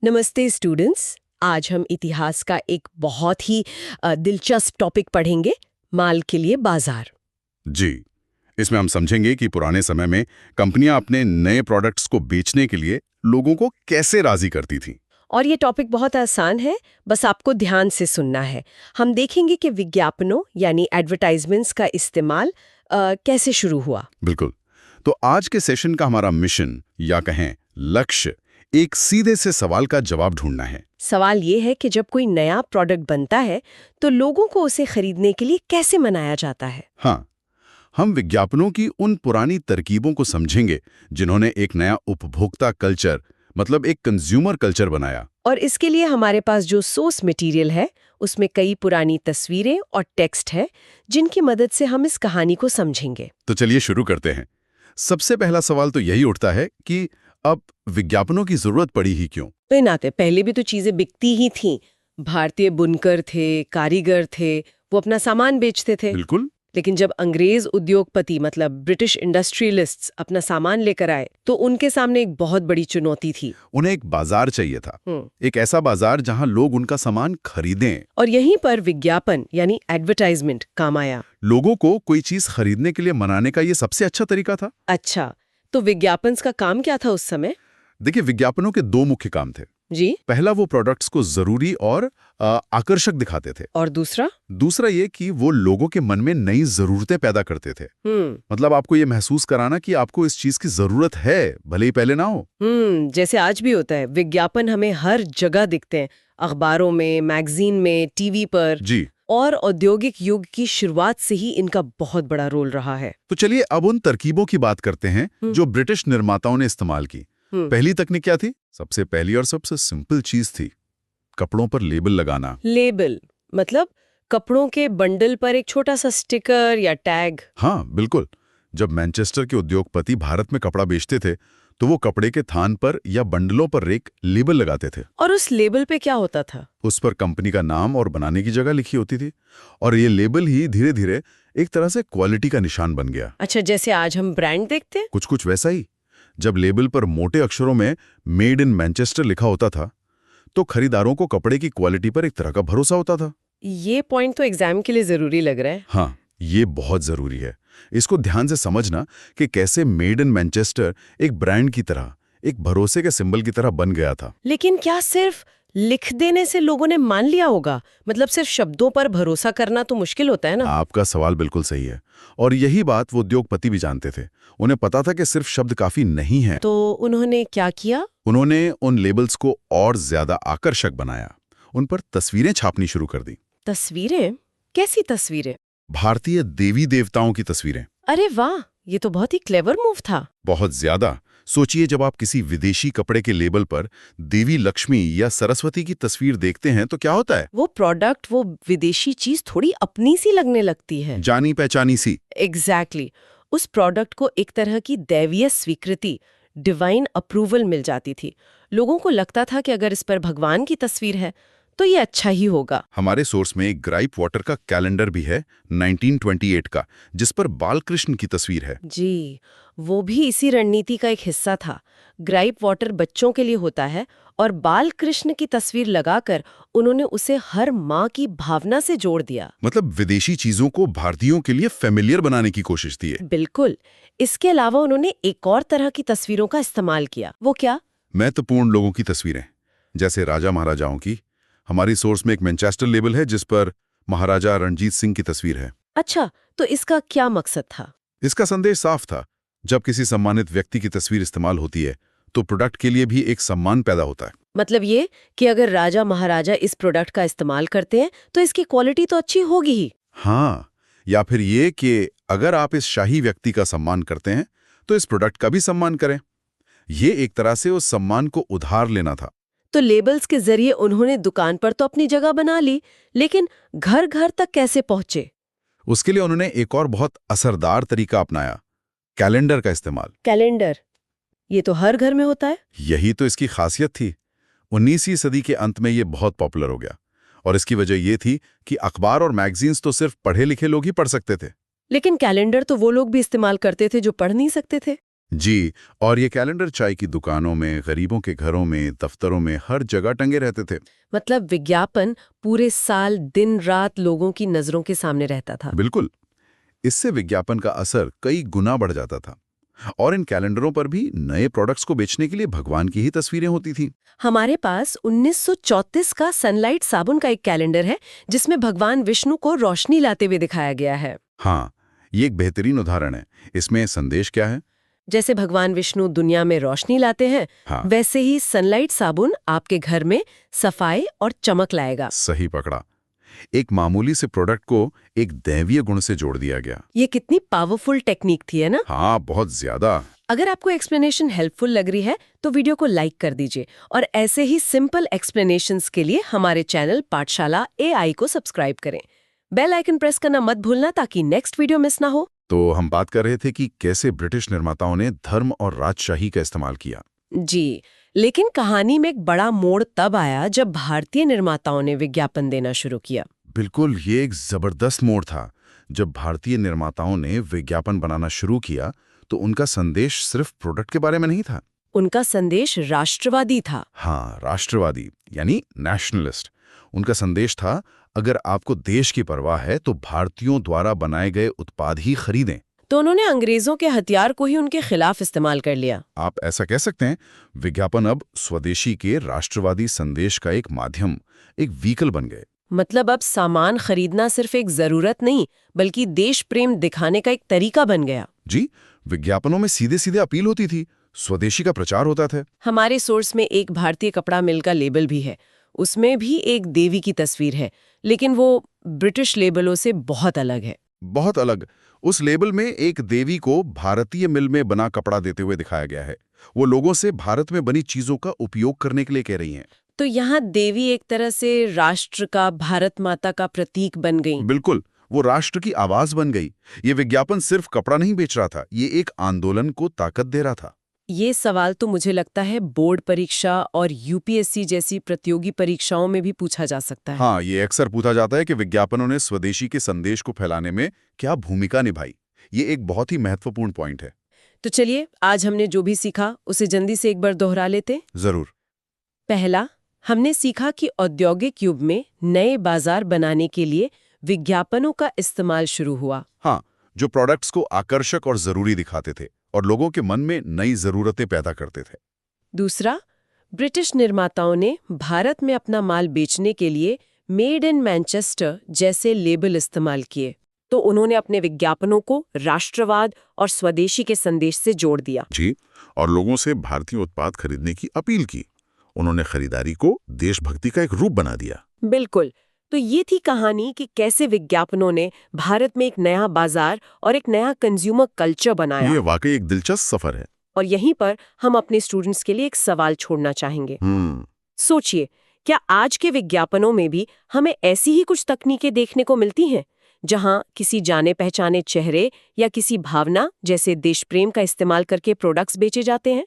नमस्ते स्टूडेंट्स। आज हम इतिहास का एक बहुत ही दिलचस्प टॉपिक पढ़ेंगे, माल के लिए बाजार। जी। इसमें हम समझेंगे कि पुराने समय में कंपनियां अपने नए प्रोडक्ट्स को बेचने के लिए लोगों को कैसे राजी करती थीं। और ये टॉपिक बहुत आसान है, बस आपको ध्यान से सुनना है। हम देखेंगे कि विज्ञापनों यानी एडवर्टाइजमेंट्स का इस्तेमाल कैसे शुरू हुआ। बिल्कुल। तो आज के सेशन का हमारा मिशन या कहें लक्ष्य एक सीधे से सवाल का जवाब ढूंढना है। सवाल ये है कि जब कोई नया प्रोडक्ट बनता है तो लोगों को उसे खरीदने के लिए कैसे मनाया जाता है। हाँ, हम विज्ञापनों की उन पुरानी तरकीबों को समझेंगे जिन्होंने एक नया उपभोक्ता कल्चर मतलब एक कंज्यूमर कल्चर बनाया। और इसके लिए हमारे पास जो सोर्स मटेरियल है उसमें कई पुरानी तस्वीरें और टेक्स्ट है जिनकी मदद से हम इस कहानी को समझेंगे। तो चलिए शुरू करते हैं। सबसे पहला सवाल तो यही उठता है कि अब विज्ञापनों की जरूरत पड़ी ही क्यों? तो नाते पहले भी तो चीजें बिकती ही थीं। भारतीय बुनकर थे, कारीगर थे, वो अपना सामान बेचते थे। बिल्कुल। लेकिन जब अंग्रेज उद्योगपति मतलब ब्रिटिश इंडस्ट्रियलिस्ट्स अपना सामान लेकर आए तो उनके सामने एक बहुत बड़ी चुनौती थी। उन्हें एक बाजार चाहिए था, एक ऐसा बाजार जहां लोग उनका सामान खरीदें। और यहीं पर विज्ञापन यानी एडवर्टाइजमेंट काम आया। लोगों को कोई चीज खरीदने के लिए मनाने का ये सबसे अच्छा तरीका था। अच्छा, तो विज्ञापन का काम क्या था उस समय? देखिए, विज्ञापनों के दो मुख्य काम थे। जी। पहला, वो प्रोडक्ट्स को जरूरी और आकर्षक दिखाते थे। और दूसरा ये कि वो लोगों के मन में नई जरूरतें पैदा करते थे। मतलब आपको ये महसूस कराना कि आपको इस चीज की जरूरत है, भले ही पहले ना हो। जैसे आज भी होता है, विज्ञापन हमें हर जगह दिखते हैं, अखबारों में, मैगजीन में, टीवी पर। जी। और औद्योगिक युग की शुरुआत से ही इनका बहुत बड़ा रोल रहा है। तो चलिए अब उन तरकीबों की बात करते हैं जो ब्रिटिश निर्माताओं ने इस्तेमाल की। पहली तकनीक क्या थी? सबसे पहली और सबसे सिंपल चीज थी कपड़ों पर लेबल लगाना। लेबल मतलब कपड़ों के बंडल पर एक छोटा सा स्टिकर या टैग। हाँ बिल्कुल। जब मैनचेस्टर के उद्योगपति भारत में कपड़ा बेचते थे तो वो कपड़े के थान पर या बंडलों पर एक लेबल लगाते थे। और उस लेबल पे क्या होता था? उस पर कंपनी का नाम और बनाने की जगह लिखी होती थी। और ये लेबल ही धीरे धीरे एक तरह से क्वालिटी का निशान बन गया। अच्छा, जैसे आज हम ब्रांड देखते हैं? कुछ वैसा ही। जब लेबल पर मोटे अक्षरों में मेड इन मैनचेस्टर लिखा होता था तो खरीदारों को कपड़े की क्वालिटी पर एक तरह का भरोसा होता था। ये पॉइंट तो एग्जाम के लिए जरूरी लग रहा है। हाँ, ये बहुत जरूरी है। इसको ध्यान से समझना कि कैसे मेड इन मैनचेस्टर एक ब्रांड की तरह, एक भरोसे के सिंबल की तरह बन गया था। लेकिन क्या सिर्फ लिख देने से लोगों ने मान लिया होगा? मतलब सिर्फ शब्दों पर भरोसा करना तो मुश्किल होता है ना। आपका सवाल बिल्कुल सही है और यही बात वो उद्योगपति भी जानते थे। उन्हें पता था कि सिर्फ शब्द काफी नहीं है। तो उन्होंने क्या किया? उन्होंने उन लेबल्स को और ज्यादा आकर्षक बनाया। उन पर तस्वीरें छापनी शुरू कर दी। तस्वीरें? कैसी तस्वीरें? भारतीय देवी देवताओं की तस्वीरें। अरे वाह, ये तो बहुत ही क्लेवर मूव था। बहुत ज्यादा। सोचिए, जब आप किसी विदेशी कपड़े के लेबल पर देवी लक्ष्मी या सरस्वती की तस्वीर देखते हैं तो क्या होता है? वो प्रोडक्ट, वो विदेशी चीज थोड़ी अपनी सी लगने लगती है। जानी पहचानी सी। एग्जैक्टली। उस प्रोडक्ट को एक तरह की दैवीय स्वीकृति, डिवाइन अप्रूवल मिल जाती थी। लोगों को लगता था कि अगर इस पर भगवान की तस्वीर है तो ये अच्छा ही होगा। हमारे सोर्स में एक ग्राइप वाटर का कैलेंडर भी है 1928 का, जिस पर बालकृष्ण की तस्वीर है। जी, वो भी इसी रणनीति का एक हिस्सा था। ग्राइप वाटर बच्चों के लिए होता है और बाल कृष्ण की तस्वीर लगाकर उन्होंने उसे हर माँ की भावना से जोड़ दिया। मतलब विदेशी चीजों को भारतीयों के लिए फेमिलियर बनाने की कोशिश थी। बिल्कुल। इसके अलावा उन्होंने एक और तरह की तस्वीरों का इस्तेमाल किया। वो क्या? महत्वपूर्ण लोगों की तस्वीरें, जैसे राजा महाराजाओं की। हमारी सोर्स में एक मैनचेस्टर लेबल है जिस पर महाराजा रणजीत सिंह की तस्वीर है। अच्छा, तो इसका क्या मकसद था? इसका संदेश साफ था। जब किसी सम्मानित व्यक्ति की तस्वीर इस्तेमाल होती है तो प्रोडक्ट के लिए भी एक सम्मान पैदा होता है। मतलब ये कि अगर राजा महाराजा इस प्रोडक्ट का इस्तेमाल करते हैं तो इसकी क्वालिटी तो अच्छी होगी ही। हाँ, या फिर ये कि अगर आप इस शाही व्यक्ति का सम्मान करते हैं तो इस प्रोडक्ट का भी सम्मान करें। ये एक तरह से उस सम्मान को उधार लेना था। तो लेबल्स के जरिए उन्होंने दुकान पर तो अपनी जगह बना ली, लेकिन घर घर तक कैसे पहुंचे? उसके लिए उन्होंने एक और बहुत असरदार तरीका अपनाया, कैलेंडर का इस्तेमाल। कैलेंडर? ये तो हर घर में होता है। यही तो इसकी खासियत थी। 19वीं सदी के अंत में ये बहुत पॉपुलर हो गया और इसकी वजह ये थी कि अखबार और मैगजीन्स तो सिर्फ पढ़े लिखे लोग ही पढ़ सकते थे। लेकिन कैलेंडर तो वो लोग भी इस्तेमाल करते थे जो पढ़ नहीं सकते थे। जी, और ये कैलेंडर चाय की दुकानों में, गरीबों के घरों में, दफ्तरों में, हर जगह टंगे रहते थे। मतलब विज्ञापन पूरे साल दिन रात लोगों की नजरों के सामने रहता था। बिल्कुल। इससे विज्ञापन का असर कई गुना बढ़ जाता था। और इन कैलेंडरों पर भी नए प्रोडक्ट्स को बेचने के लिए भगवान की ही तस्वीरें होती थी। हमारे पास 1934 का सनलाइट साबुन का एक कैलेंडर है जिसमें भगवान विष्णु को रोशनी लाते हुए दिखाया गया है। हाँ, ये एक बेहतरीन उदाहरण है। इसमें संदेश क्या है? जैसे भगवान विष्णु दुनिया में रोशनी लाते हैं, हाँ, वैसे ही सनलाइट साबुन आपके घर में सफाई और चमक लाएगा। सही पकड़ा। एक मामूली से प्रोडक्ट को एक दैवीय गुण से जोड़ दिया गया। ये कितनी पावरफुल टेक्निक थी, है ना? हाँ, बहुत ज्यादा। अगर आपको एक्सप्लेनेशन हेल्पफुल लग रही है तो वीडियो को लाइक कर दीजिए और ऐसे ही सिंपल एक्सप्लेनेशंस के लिए हमारे चैनल पाठशाला AI को सब्सक्राइब करें। बेल आइकन प्रेस करना मत भूलना ताकि नेक्स्ट वीडियो मिस ना हो। तो हम बात कर रहे थे कि कैसे ब्रिटिश निर्माताओं ने धर्म और राजशाही का इस्तेमाल किया। जी, लेकिन कहानी में एक बड़ा मोड़ तब आया जब भारतीय निर्माताओं ने विज्ञापन देना शुरू किया। बिल्कुल, ये एक जबरदस्त मोड़ था। जब भारतीय निर्माताओं ने विज्ञापन बनाना शुरू किया तो उनका संदेश सिर्फ प्रोडक्ट के बारे में नहीं था। उनका संदेश राष्ट्रवादी था। हाँ, राष्ट्रवादी यानी नेशनलिस्ट। उनका संदेश था, अगर आपको देश की परवाह है तो भारतीयों द्वारा बनाए गए उत्पाद ही खरीदें। तो उन्होंने अंग्रेजों के हथियार को ही उनके खिलाफ इस्तेमाल कर लिया। आप ऐसा कह सकते हैं, विज्ञापन अब स्वदेशी के राष्ट्रवादी संदेश का एक माध्यम, एक व्हीकल बन गए। मतलब अब सामान खरीदना सिर्फ एक जरूरत नहीं बल्कि देश प्रेम दिखाने का एक तरीका बन गया। जी, विज्ञापनों में सीधे सीधे अपील होती थी, स्वदेशी का प्रचार होता था। हमारे सोर्स में एक भारतीय कपड़ा मिल का लेबल भी है, उसमें भी एक देवी की तस्वीर है, लेकिन वो ब्रिटिश लेबलों से बहुत अलग है। बहुत अलग। उस लेबल में एक देवी को भारतीय मिल में बना कपड़ा देते हुए दिखाया गया है। वो लोगों से भारत में बनी चीजों का उपयोग करने के लिए कह रही हैं। तो यहाँ देवी एक तरह से राष्ट्र का, भारत माता का प्रतीक बन गई। बिल्कुल, वो राष्ट्र की आवाज बन गई। ये विज्ञापन सिर्फ कपड़ा नहीं बेच रहा था, ये एक आंदोलन को ताकत दे रहा था। ये सवाल तो मुझे लगता है बोर्ड परीक्षा और UPSC जैसी प्रतियोगी परीक्षाओं में भी पूछा जा सकता है। हाँ, ये अक्सर पूछा जाता है कि विज्ञापनों ने स्वदेशी के संदेश को फैलाने में क्या भूमिका निभाई। ये एक बहुत ही महत्वपूर्ण पॉइंट है। तो चलिए, आज हमने जो भी सीखा उसे जल्दी से एक बार दोहरा लेते। जरूर। पहला, हमने सीखा कि औद्योगिक युग में नए बाजार बनाने के लिए विज्ञापनों का इस्तेमाल शुरू हुआ। हाँ, जो प्रोडक्ट्स को आकर्षक और जरूरी दिखाते थे और लोगों के मन में नई जरूरतें पैदा करते थे। दूसरा, ब्रिटिश निर्माताओं ने भारत में अपना माल बेचने के लिए मेड इन मैनचेस्टर जैसे लेबल इस्तेमाल किए, तो उन्होंने अपने विज्ञापनों को राष्ट्रवाद और स्वदेशी के संदेश से जोड़ दिया। जी, और लोगों से भारतीय उत्पाद खरीदने की अपील की। उन्होंने खरीदारी को देशभक्ति का एक रूप बना दिया। बिल्कुल। तो ये थी कहानी कि कैसे विज्ञापनों ने भारत में एक नया बाजार और एक नया कंज्यूमर कल्चर बनाया। ये वाकई एक दिलचस्प सफर है। और यहीं पर हम अपने स्टूडेंट्स के लिए एक सवाल छोड़ना चाहेंगे। सोचिए, क्या आज के विज्ञापनों में भी हमें ऐसी ही कुछ तकनीकें देखने को मिलती हैं, जहां किसी जाने पहचाने चेहरे या किसी भावना जैसे देश प्रेम का इस्तेमाल करके प्रोडक्ट्स बेचे जाते हैं?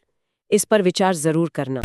इस पर विचार जरूर करना।